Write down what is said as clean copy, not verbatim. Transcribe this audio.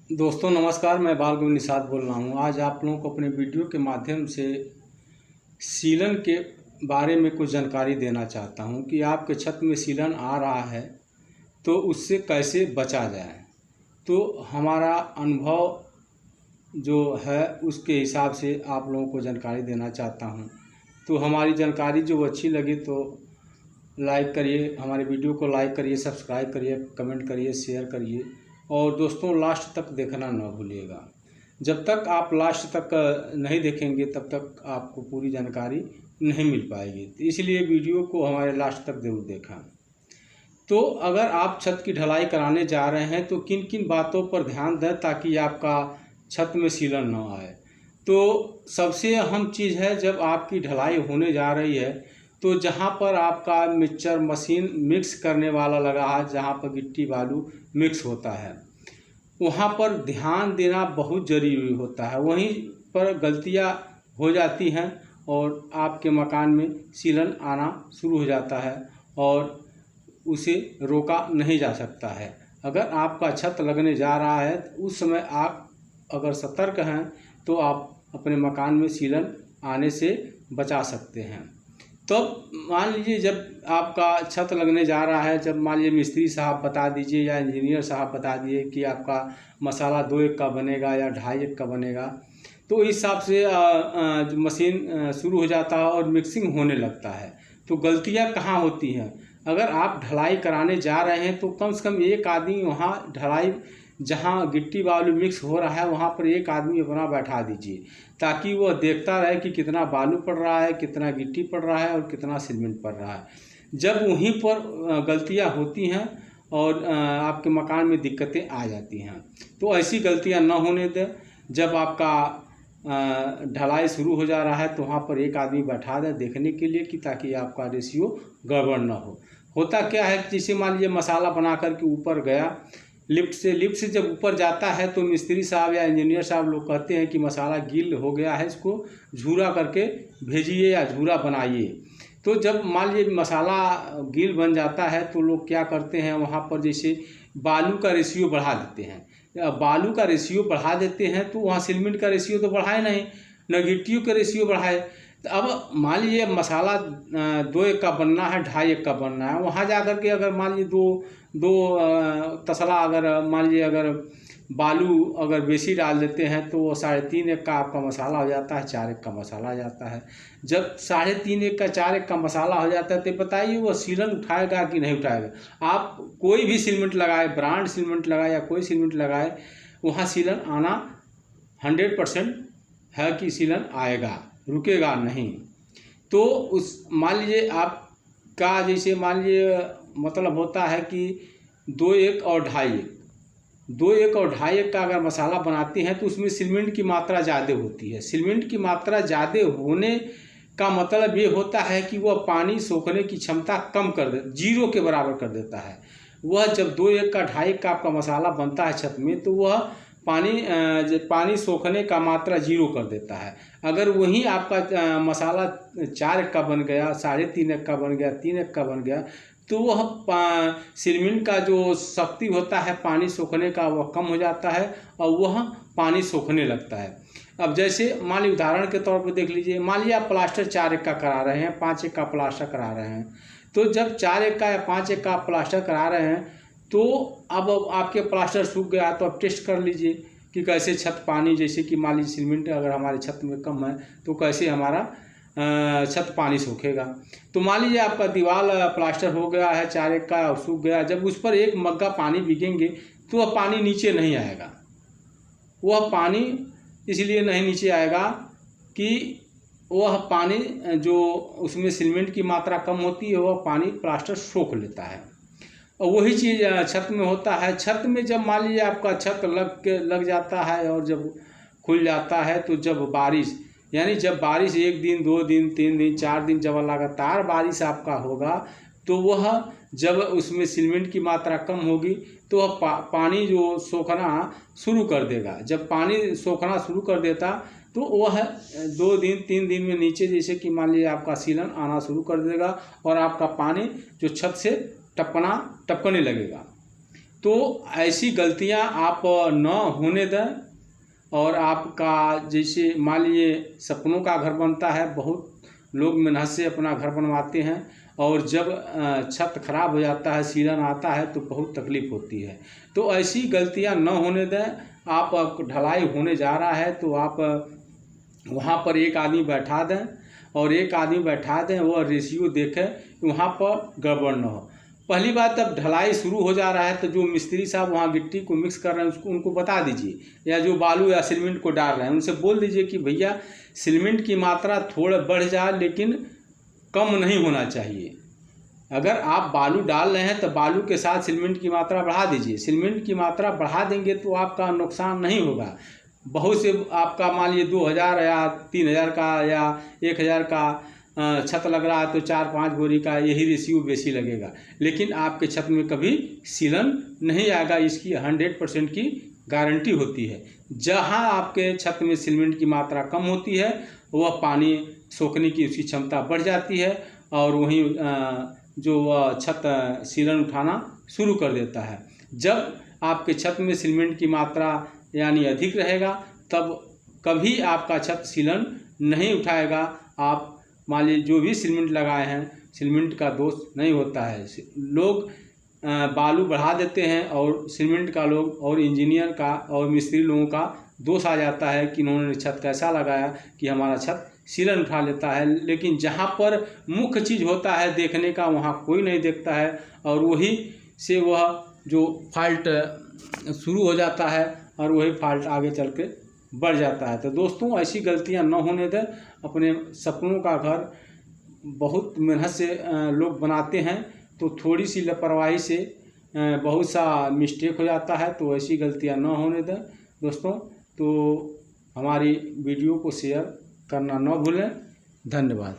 दोस्तों नमस्कार, मैं बाल गोविंद निषाद बोल रहा हूँ। आज आप लोगों को अपने वीडियो के माध्यम से सीलन के बारे में कुछ जानकारी देना चाहता हूँ कि आपके छत में सीलन आ रहा है तो उससे कैसे बचा जाए। तो हमारा अनुभव जो है उसके हिसाब से आप लोगों को जानकारी देना चाहता हूँ। तो हमारी जानकारी जो अच्छी लगी तो लाइक करिए, हमारे वीडियो को लाइक करिए, सब्सक्राइब करिए, कमेंट करिए, शेयर करिए और दोस्तों लास्ट तक देखना न भूलिएगा। जब तक आप लास्ट तक नहीं देखेंगे तब तक आपको पूरी जानकारी नहीं मिल पाएगी, तो इसलिए वीडियो को हमारे लास्ट तक ज़रूर देखा। तो अगर आप छत की ढलाई कराने जा रहे हैं तो किन किन बातों पर ध्यान दें ताकि आपका छत में सीलन न आए। तो सबसे अहम चीज़ है, जब आपकी ढलाई होने जा रही है तो जहाँ पर आपका मिक्सचर मशीन मिक्स करने वाला लगा है, जहाँ पर गिट्टी बालू मिक्स होता है, वहाँ पर ध्यान देना बहुत ज़रूरी होता है। वहीं पर गलतियाँ हो जाती हैं और आपके मकान में सीलन आना शुरू हो जाता है और उसे रोका नहीं जा सकता है। अगर आपका छत लगने जा रहा है तो उस समय आप अगर सतर्क हैं तो आप अपने मकान में सीलन आने से बचा सकते हैं। तो मान लीजिए जब आपका छत लगने जा रहा है, जब मान लीजिए मिस्त्री साहब बता दीजिए या इंजीनियर साहब बता दिए कि आपका मसाला 2 1 का बनेगा या 2.5 1 का बनेगा, तो इस हिसाब से मशीन शुरू हो जाता है और मिक्सिंग होने लगता है। तो गलतियां कहाँ होती हैं? अगर आप ढलाई कराने जा रहे हैं तो कम से कम एक आदमी वहाँ ढलाई, जहाँ गिट्टी बालू मिक्स हो रहा है वहाँ पर एक आदमी अपना बैठा दीजिए ताकि वह देखता रहे कि कितना बालू पड़ रहा है, कितना गिट्टी पड़ रहा है और कितना सीमेंट पड़ रहा है। जब वहीं पर गलतियां होती हैं और आपके मकान में दिक्कतें आ जाती हैं, तो ऐसी गलतियां न होने दें। जब आपका ढलाई शुरू हो जा रहा है तो वहाँ पर एक आदमी बैठा दें देखने के लिए कि ताकि आपका रेशियो गड़बड़ न हो। होता क्या है कि जैसे मान लीजिए मसाला बना करके ऊपर गया, लिफ्ट से जब ऊपर जाता है तो मिस्त्री साहब या इंजीनियर साहब लोग कहते हैं कि मसाला गील हो गया है, इसको झूरा करके भेजिए या झूरा बनाइए। तो जब मान लीजिए मसाला गील बन जाता है तो लोग क्या करते हैं, वहाँ पर जैसे बालू का रेशियो बढ़ा देते हैं। बालू का रेशियो बढ़ा देते हैं तो वहाँ सीमेंट का रेशियो तो बढ़ाए नहीं, न गिट्टियों का रेशियो बढ़ाए। तो अब मान लीजिए मसाला 2 1 का बनना है, 2.5 1 का बनना है, वहाँ जा कर के अगर मान लीजिए दो तसला अगर मान लीजिए अगर बालू अगर बेसी डाल देते हैं तो वो 3.5 1 का आपका मसाला हो जाता है, 4 1 का मसाला आ जाता है। जब 3.5 1 का 4 1 का मसाला हो जाता है तो बताइए वो सीलन उठाएगा कि नहीं उठाएगा। आप कोई भी सीमेंट लगाए, ब्रांड सीमेंट लगाए या कोई सीमेंट लगाए, वहाँ सीलन आना 100% है कि सीलन आएगा, रुकेगा नहीं। तो उस मान लीजिए आपका जैसे मान लीजिए मतलब होता है कि 2 1 और 2.5 1, 2 1 और 2.5 1 का अगर मसाला बनाते हैं तो उसमें सीमेंट की मात्रा ज़्यादा होती है। सीमेंट की मात्रा ज़्यादा होने का मतलब ये होता है कि वह पानी सोखने की क्षमता कम कर दे, 0 के बराबर कर देता है। वह जब 2 1 का 2.5 1 का आपका मसाला बनता है छत में तो वह पानी सोखने का मात्रा 0 कर देता है। अगर वहीं आपका मसाला 4 1 का बन गया, 3.5 1 का बन गया, 3 1 का बन गया, तो वह सीमेंट का जो शक्ति होता है पानी सोखने का वह कम हो जाता है और वह पानी सोखने लगता है। अब जैसे मान लीजिए उदाहरण के तौर पर देख लीजिए, मान लीजिए आप प्लास्टर 4 1 का करा रहे हैं, 5 1 का प्लास्टर करा रहे हैं। तो जब 4 1 का या 5 1 का आप प्लास्टर करा रहे हैं तो अब आपके प्लास्टर सूख गया तो आप टेस्ट कर लीजिए कि कैसे छत पानी, जैसे कि मान लीजिए सीमेंट अगर हमारे छत में कम है तो कैसे हमारा छत पानी सूखेगा। तो मान लीजिए आपका दीवार प्लास्टर हो गया है 4 1 का और सूख गया, जब उस पर एक मग्गा पानी भीगेंगे तो वह पानी नीचे नहीं आएगा। वह पानी इसलिए नहीं नीचे आएगा कि वह पानी जो उसमें सीमेंट की मात्रा कम होती है वह पानी प्लास्टर सोख लेता है। और वही चीज़ छत में होता है। छत में जब मान लीजिए आपका छत लग जाता है और जब खुल जाता है तो जब बारिश, यानी जब बारिश 1 दिन 2 दिन 3 दिन 4 दिन जब लगातार बारिश आपका होगा तो वह जब उसमें सीमेंट की मात्रा कम होगी तो वह पानी जो सोखना शुरू कर देगा। जब पानी सोखना शुरू कर देता तो वह 2 दिन 3 दिन में नीचे जैसे कि मान लीजिए आपका सीलन आना शुरू कर देगा और आपका पानी जो छत से टपकने लगेगा। तो ऐसी गलतियां आप न होने दें। और आपका जैसे मान लीजिए सपनों का घर बनता है, बहुत लोग मेहनत से अपना घर बनवाते हैं और जब छत खराब हो जाता है, सीलन आता है तो बहुत तकलीफ़ होती है। तो ऐसी गलतियां न होने दें। आप ढलाई होने जा रहा है तो आप वहाँ पर एक आदमी बैठा दें और एक आदमी बैठा दें, वह रेशियो देखें वहाँ पर गड़बड़ न हो। पहली बात, अब ढलाई शुरू हो जा रहा है तो जो मिस्त्री साहब वहाँ गिट्टी को मिक्स कर रहे हैं उनको बता दीजिए, या जो बालू या सीमेंट को डाल रहे हैं उनसे बोल दीजिए कि भैया सीमेंट की मात्रा थोड़ा बढ़ जाए लेकिन कम नहीं होना चाहिए। अगर आप बालू डाल रहे हैं तो बालू के साथ सीमेंट की मात्रा बढ़ा दीजिए। सीमेंट की मात्रा बढ़ा देंगे तो आपका नुकसान नहीं होगा। बहुत से आपका मान लीजिए 2000 या 3000 का या 1000 का छत लग रहा है तो 4-5 बोरी का यही रेशियो बेसी लगेगा, लेकिन आपके छत में कभी सीलन नहीं आएगा। इसकी 100% की गारंटी होती है। जहां आपके छत में सीमेंट की मात्रा कम होती है वह पानी सोखने की उसकी क्षमता बढ़ जाती है और वहीं जो वह छत सीलन उठाना शुरू कर देता है। जब आपके छत में सीमेंट की मात्रा यानी अधिक रहेगा तब कभी आपका छत सीलन नहीं उठाएगा। आप मान लीजिए जो भी सीमेंट लगाए हैं, सीमेंट का दोष नहीं होता है। लोग बालू बढ़ा देते हैं और सीमेंट का लोग और इंजीनियर का और मिस्त्री लोगों का दोष आ जाता है कि इन्होंने छत कैसा लगाया कि हमारा छत सीलन उठा लेता है। लेकिन जहाँ पर मुख्य चीज़ होता है देखने का वहाँ कोई नहीं देखता है और वही से वह जो फॉल्ट शुरू हो जाता है और वही फॉल्ट आगे चल के बढ़ जाता है। तो दोस्तों ऐसी गलतियां न होने दें। अपने सपनों का घर बहुत मेहनत से लोग बनाते हैं तो थोड़ी सी लापरवाही से बहुत सा मिस्टेक हो जाता है, तो ऐसी गलतियां न होने दें दोस्तों। तो हमारी वीडियो को शेयर करना न भूलें। धन्यवाद।